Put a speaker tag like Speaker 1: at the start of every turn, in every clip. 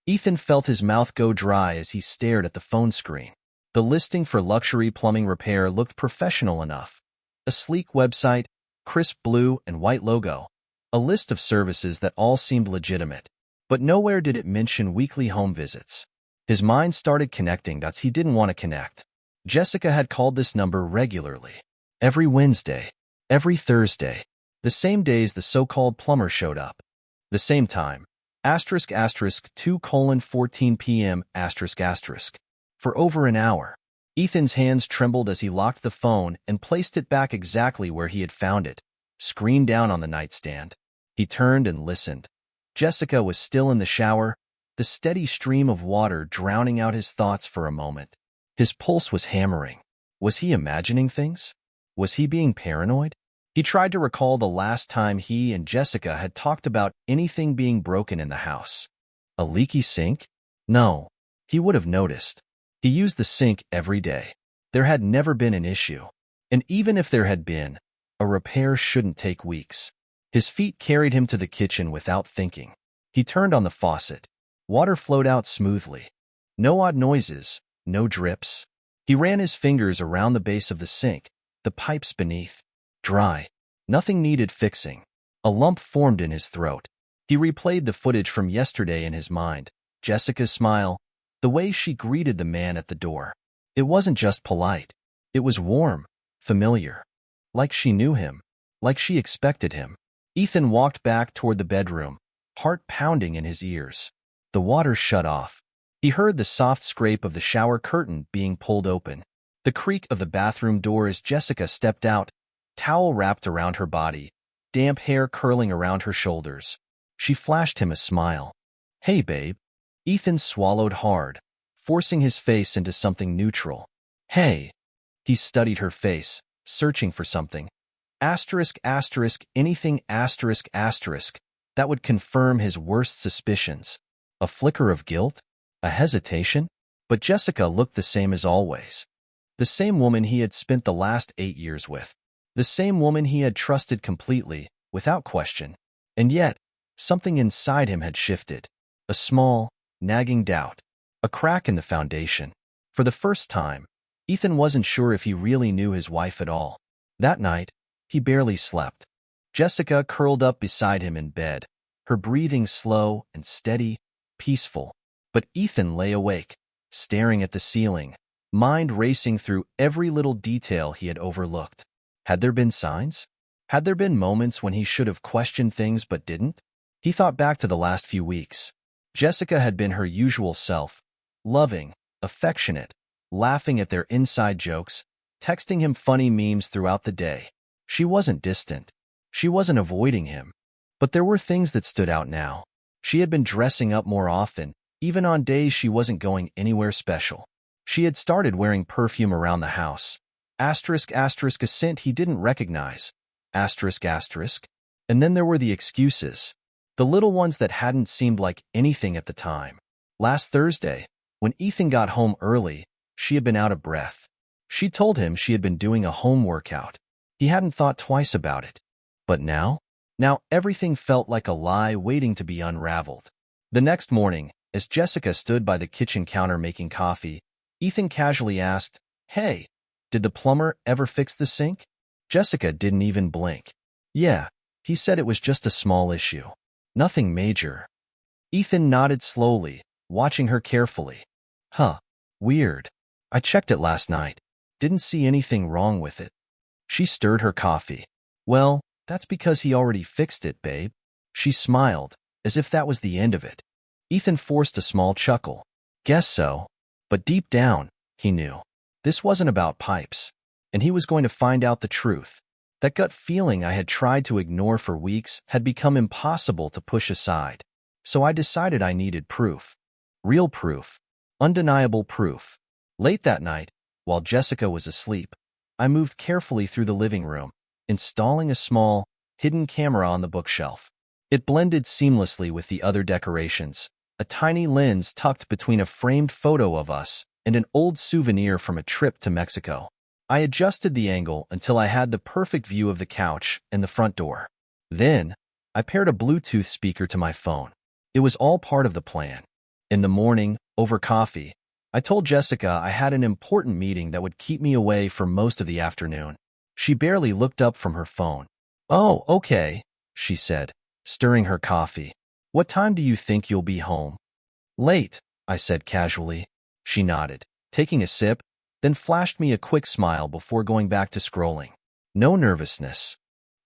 Speaker 1: Ethan felt his mouth go dry as he stared at the phone screen. The listing for luxury plumbing repair looked professional enough. A sleek website, crisp blue and white logo, a list of services that all seemed legitimate. But nowhere did it mention weekly home visits. His mind started connecting dots he didn't want to connect. Jessica had called this number regularly. Every Wednesday, every Thursday, the same days the so-called plumber showed up. The same time, **2:14 p.m. For over an hour. Ethan's hands trembled as he locked the phone and placed it back exactly where he had found it, screen down on the nightstand. He turned and listened. Jessica was still in the shower, the steady stream of water drowning out his thoughts for a moment. His pulse was hammering. Was he imagining things? Was he being paranoid? He tried to recall the last time he and Jessica had talked about anything being broken in the house. A leaky sink? No. He would have noticed. He used the sink every day. There had never been an issue. And even if there had been, a repair shouldn't take weeks. His feet carried him to the kitchen without thinking. He turned on the faucet. Water flowed out smoothly. No odd noises, no drips. He ran his fingers around the base of the sink, the pipes beneath. Dry. Nothing needed fixing. A lump formed in his throat. He replayed the footage from yesterday in his mind. Jessica's smile, the way she greeted the man at the door. It wasn't just polite. It was warm, familiar. Like she knew him. Like she expected him. Ethan walked back toward the bedroom, heart pounding in his ears. The water shut off. He heard the soft scrape of the shower curtain being pulled open. The creak of the bathroom door as Jessica stepped out, towel wrapped around her body, damp hair curling around her shoulders. She flashed him a smile. "Hey, babe." Ethan swallowed hard, forcing his face into something neutral. "Hey." He studied her face, searching for something. Anything that would confirm his worst suspicions. A flicker of guilt? A hesitation? But Jessica looked the same as always. The same woman he had spent the last 8 years with. The same woman he had trusted completely, without question. And yet, something inside him had shifted. A small, nagging doubt. A crack in the foundation. For the first time, Ethan wasn't sure if he really knew his wife at all. That night, he barely slept. Jessica curled up beside him in bed, her breathing slow and steady, peaceful. But Ethan lay awake, staring at the ceiling, mind racing through every little detail he had overlooked. Had there been signs? Had there been moments when he should have questioned things but didn't? He thought back to the last few weeks. Jessica had been her usual self, loving, affectionate, laughing at their inside jokes, texting him funny memes throughout the day. She wasn't distant. She wasn't avoiding him. But there were things that stood out now. She had been dressing up more often, even on days she wasn't going anywhere special. She had started wearing perfume around the house. A scent he didn't recognize. And then there were the excuses. The little ones that hadn't seemed like anything at the time. Last Thursday, when Ethan got home early, she had been out of breath. She told him she had been doing a home workout. He hadn't thought twice about it. But now everything felt like a lie waiting to be unraveled. The next morning, as Jessica stood by the kitchen counter making coffee, Ethan casually asked, "Hey, did the plumber ever fix the sink?" Jessica didn't even blink. "Yeah, he said it was just a small issue. Nothing major." Ethan nodded slowly, watching her carefully. "Huh, weird. I checked it last night. Didn't see anything wrong with it." She stirred her coffee. "Well, that's because he already fixed it, babe." She smiled, as if that was the end of it. Ethan forced a small chuckle. "Guess so." But deep down, he knew. This wasn't about pipes. And he was going to find out the truth. That gut feeling I had tried to ignore for weeks had become impossible to push aside. So I decided I needed proof. Real proof. Undeniable proof. Late that night, while Jessica was asleep, I moved carefully through the living room, installing a small, hidden camera on the bookshelf. It blended seamlessly with the other decorations, a tiny lens tucked between a framed photo of us and an old souvenir from a trip to Mexico. I adjusted the angle until I had the perfect view of the couch and the front door. Then, I paired a Bluetooth speaker to my phone. It was all part of the plan. In the morning, over coffee, I told Jessica I had an important meeting that would keep me away for most of the afternoon. She barely looked up from her phone. "Oh, okay," she said, stirring her coffee. "What time do you think you'll be home?" "Late," I said casually. She nodded, taking a sip, then flashed me a quick smile before going back to scrolling. No nervousness.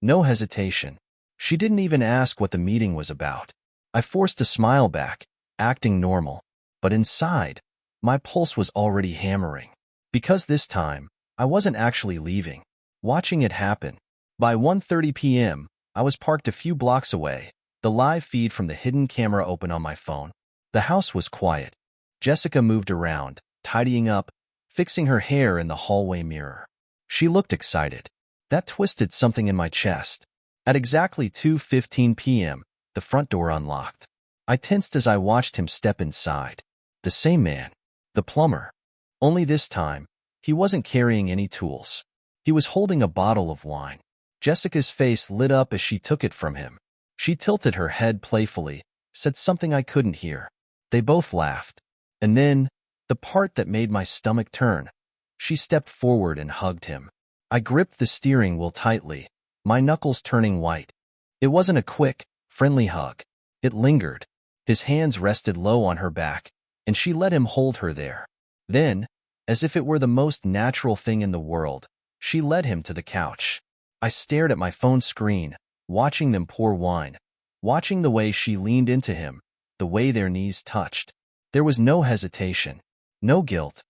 Speaker 1: No hesitation. She didn't even ask what the meeting was about. I forced a smile back, acting normal. But inside, my pulse was already hammering. Because this time, I wasn't actually leaving. Watching it happen. By 1:30 p.m., I was parked a few blocks away, the live feed from the hidden camera open on my phone. The house was quiet. Jessica moved around, tidying up, fixing her hair in the hallway mirror. She looked excited. That twisted something in my chest. At exactly 2:15 p.m., the front door unlocked. I tensed as I watched him step inside. The same man. The plumber. Only this time, he wasn't carrying any tools. He was holding a bottle of wine. Jessica's face lit up as she took it from him. She tilted her head playfully, said something I couldn't hear. They both laughed. And then, the part that made my stomach turn, she stepped forward and hugged him. I gripped the steering wheel tightly, my knuckles turning white. It wasn't a quick, friendly hug. It lingered. His hands rested low on her back, and she let him hold her there. Then, as if it were the most natural thing in the world, she led him to the couch. I stared at my phone screen, watching them pour wine, watching the way she leaned into him, the way their knees touched. There was no hesitation, no guilt.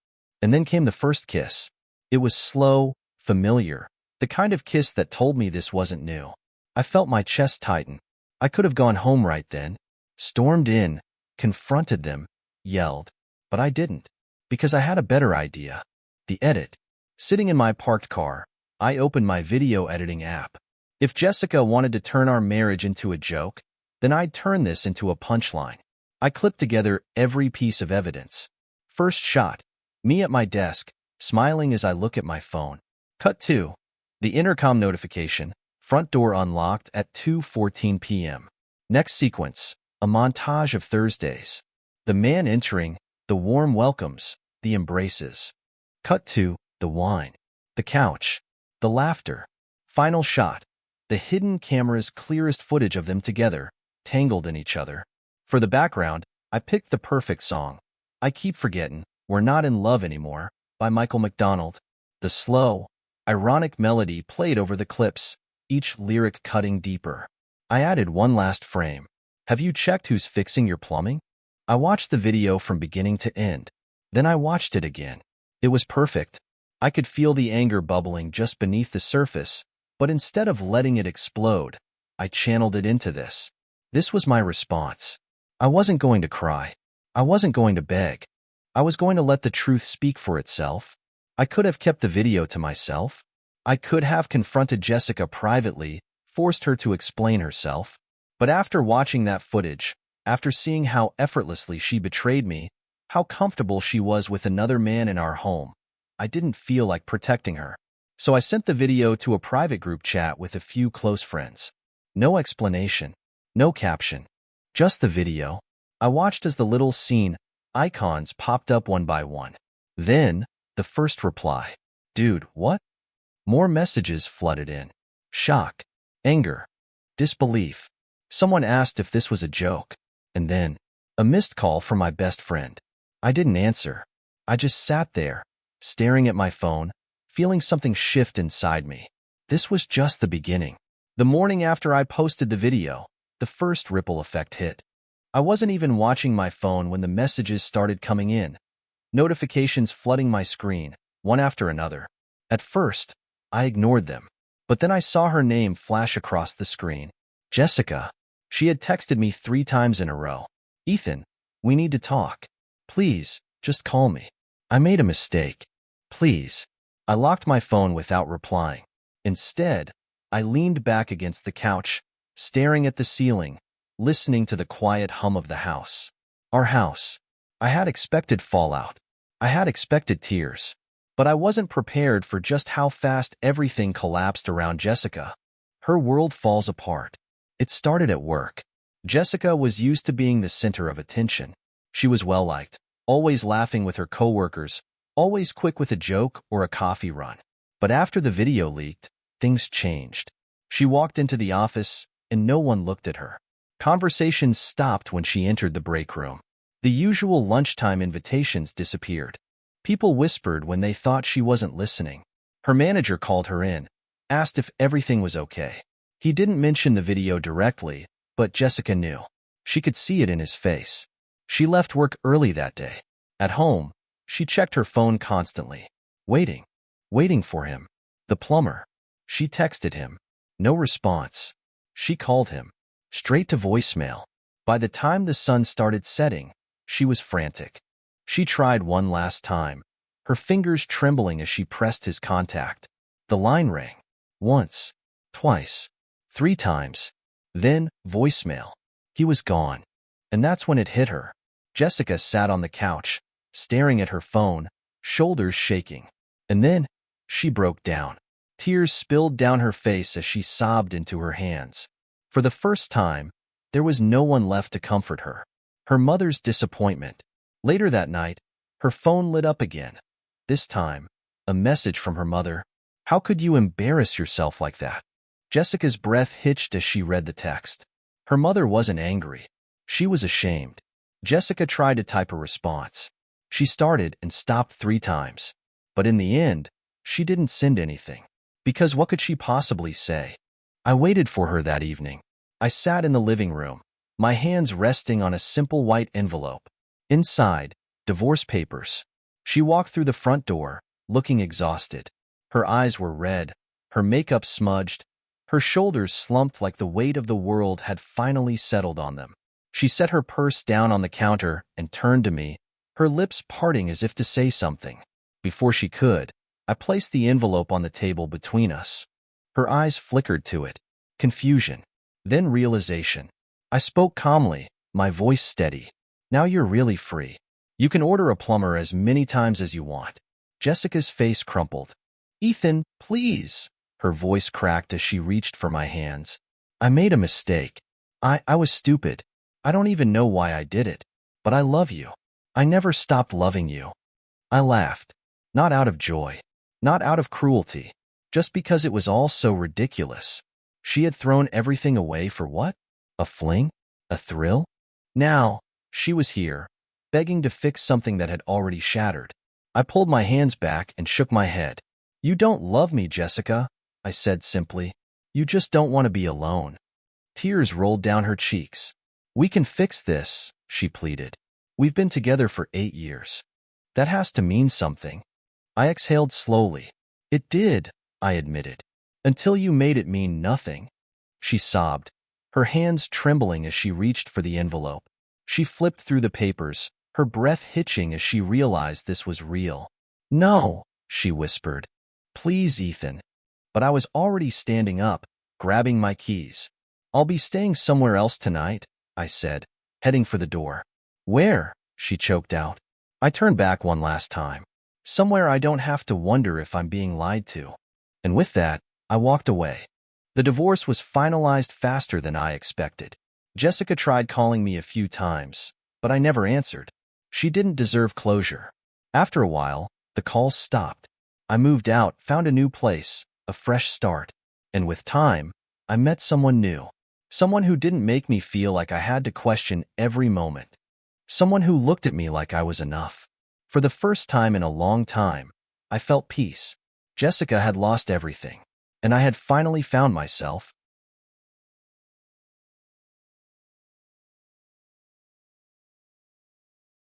Speaker 1: And then came the first kiss. It was slow, familiar, the kind of kiss that told me this wasn't new. I felt my chest tighten. I could have gone home right then, stormed in, confronted them, yelled. But I didn't, because I had a better idea. The edit. Sitting in my parked car, I opened my video editing app. If Jessica wanted to turn our marriage into a joke, then I'd turn this into a punchline. I clipped together every piece of evidence. First shot, me at my desk, smiling as I look at my phone. Cut 2. The intercom notification, front door unlocked at 2:14 p.m. Next sequence, a montage of Thursdays. The man entering, the warm welcomes, the embraces. Cut 2. The wine, the couch, the laughter. Final shot, the hidden camera's clearest footage of them together, tangled in each other. For the background, I picked the perfect song. I Keep Forgetting, We're Not in Love Anymore, by Michael McDonald. The slow, ironic melody played over the clips, each lyric cutting deeper. I added one last frame. Have you checked who's fixing your plumbing? I watched the video from beginning to end. Then I watched it again. It was perfect. I could feel the anger bubbling just beneath the surface, but instead of letting it explode, I channeled it into this. This was my response. I wasn't going to cry. I wasn't going to beg. I was going to let the truth speak for itself. I could have kept the video to myself. I could have confronted Jessica privately, forced her to explain herself. But after watching that footage, after seeing how effortlessly she betrayed me, how comfortable she was with another man in our home, I didn't feel like protecting her. So I sent the video to a private group chat with a few close friends. No explanation, no caption, just the video. I watched as the little scene icons popped up one by one. Then, the first reply. Dude, what? More messages flooded in. Shock, anger, disbelief. Someone asked if this was a joke. And then, a missed call from my best friend. I didn't answer. I just sat there, staring at my phone, feeling something shift inside me. This was just the beginning. The morning after I posted the video, the first ripple effect hit. I wasn't even watching my phone when the messages started coming in. Notifications flooding my screen, one after another. At first, I ignored them. But then I saw her name flash across the screen. Jessica. She had texted me 3 times in a row. Ethan, we need to talk. Please, just call me. I made a mistake. Please. I locked my phone without replying. Instead, I leaned back against the couch, staring at the ceiling, listening to the quiet hum of the house. Our house. I had expected fallout. I had expected tears. But I wasn't prepared for just how fast everything collapsed around Jessica. Her world falls apart. It started at work. Jessica was used to being the center of attention. She was well-liked, always laughing with her coworkers, always quick with a joke or a coffee run. But after the video leaked, things changed. She walked into the office, and no one looked at her. Conversations stopped when she entered the break room. The usual lunchtime invitations disappeared. People whispered when they thought she wasn't listening. Her manager called her in, asked if everything was okay. He didn't mention the video directly, but Jessica knew. She could see it in his face. She left work early that day. At home, she checked her phone constantly, waiting for him. The plumber. She texted him. No response. She called him. Straight to voicemail. By the time the sun started setting, she was frantic. She tried one last time, her fingers trembling as she pressed his contact. The line rang. Once, twice, 3 times. Then, voicemail. He was gone. And that's when it hit her. Jessica sat on the couch, staring at her phone, shoulders shaking. And then, she broke down. Tears spilled down her face as she sobbed into her hands. For the first time, there was no one left to comfort her. Her mother's disappointment. Later that night, her phone lit up again. This time, a message from her mother. How could you embarrass yourself like that? Jessica's breath hitched as she read the text. Her mother wasn't angry. She was ashamed. Jessica tried to type a response. She started and stopped 3 times. But in the end, she didn't send anything. Because what could she possibly say? I waited for her that evening. I sat in the living room, my hands resting on a simple white envelope. Inside, divorce papers. She walked through the front door, looking exhausted. Her eyes were red, her makeup smudged, her shoulders slumped like the weight of the world had finally settled on them. She set her purse down on the counter and turned to me, her lips parting as if to say something. Before she could, I placed the envelope on the table between us. Her eyes flickered to it. Confusion. Then realization. I spoke calmly, my voice steady. Now you're really free. You can order a plumber as many times as you want. Jessica's face crumpled. Ethan, please. Her voice cracked as she reached for my hands. I made a mistake. I was stupid. I don't even know why I did it. But I love you. I never stopped loving you. I laughed. Not out of joy. Not out of cruelty. Just because it was all so ridiculous. She had thrown everything away for what? A fling? A thrill? Now, she was here, begging to fix something that had already shattered. I pulled my hands back and shook my head. You don't love me, Jessica, I said simply. You just don't want to be alone. Tears rolled down her cheeks. We can fix this, she pleaded. We've been together for 8 years. That has to mean something. I exhaled slowly. It did, I admitted. Until you made it mean nothing. She sobbed, her hands trembling as she reached for the envelope. She flipped through the papers, her breath hitching as she realized this was real. No, she whispered. Please, Ethan. But I was already standing up, grabbing my keys. I'll be staying somewhere else tonight, I said, heading for the door. Where? She choked out. I turned back one last time. Somewhere I don't have to wonder if I'm being lied to. And with that, I walked away. The divorce was finalized faster than I expected. Jessica tried calling me a few times, but I never answered. She didn't deserve closure. After a while, the calls stopped. I moved out, found a new place, a fresh start. And with time, I met someone new. Someone who didn't make me feel like I had to question every moment. Someone who looked at me like I was enough. For the first time in a long time, I felt peace. Jessica had lost everything, and I had finally found myself.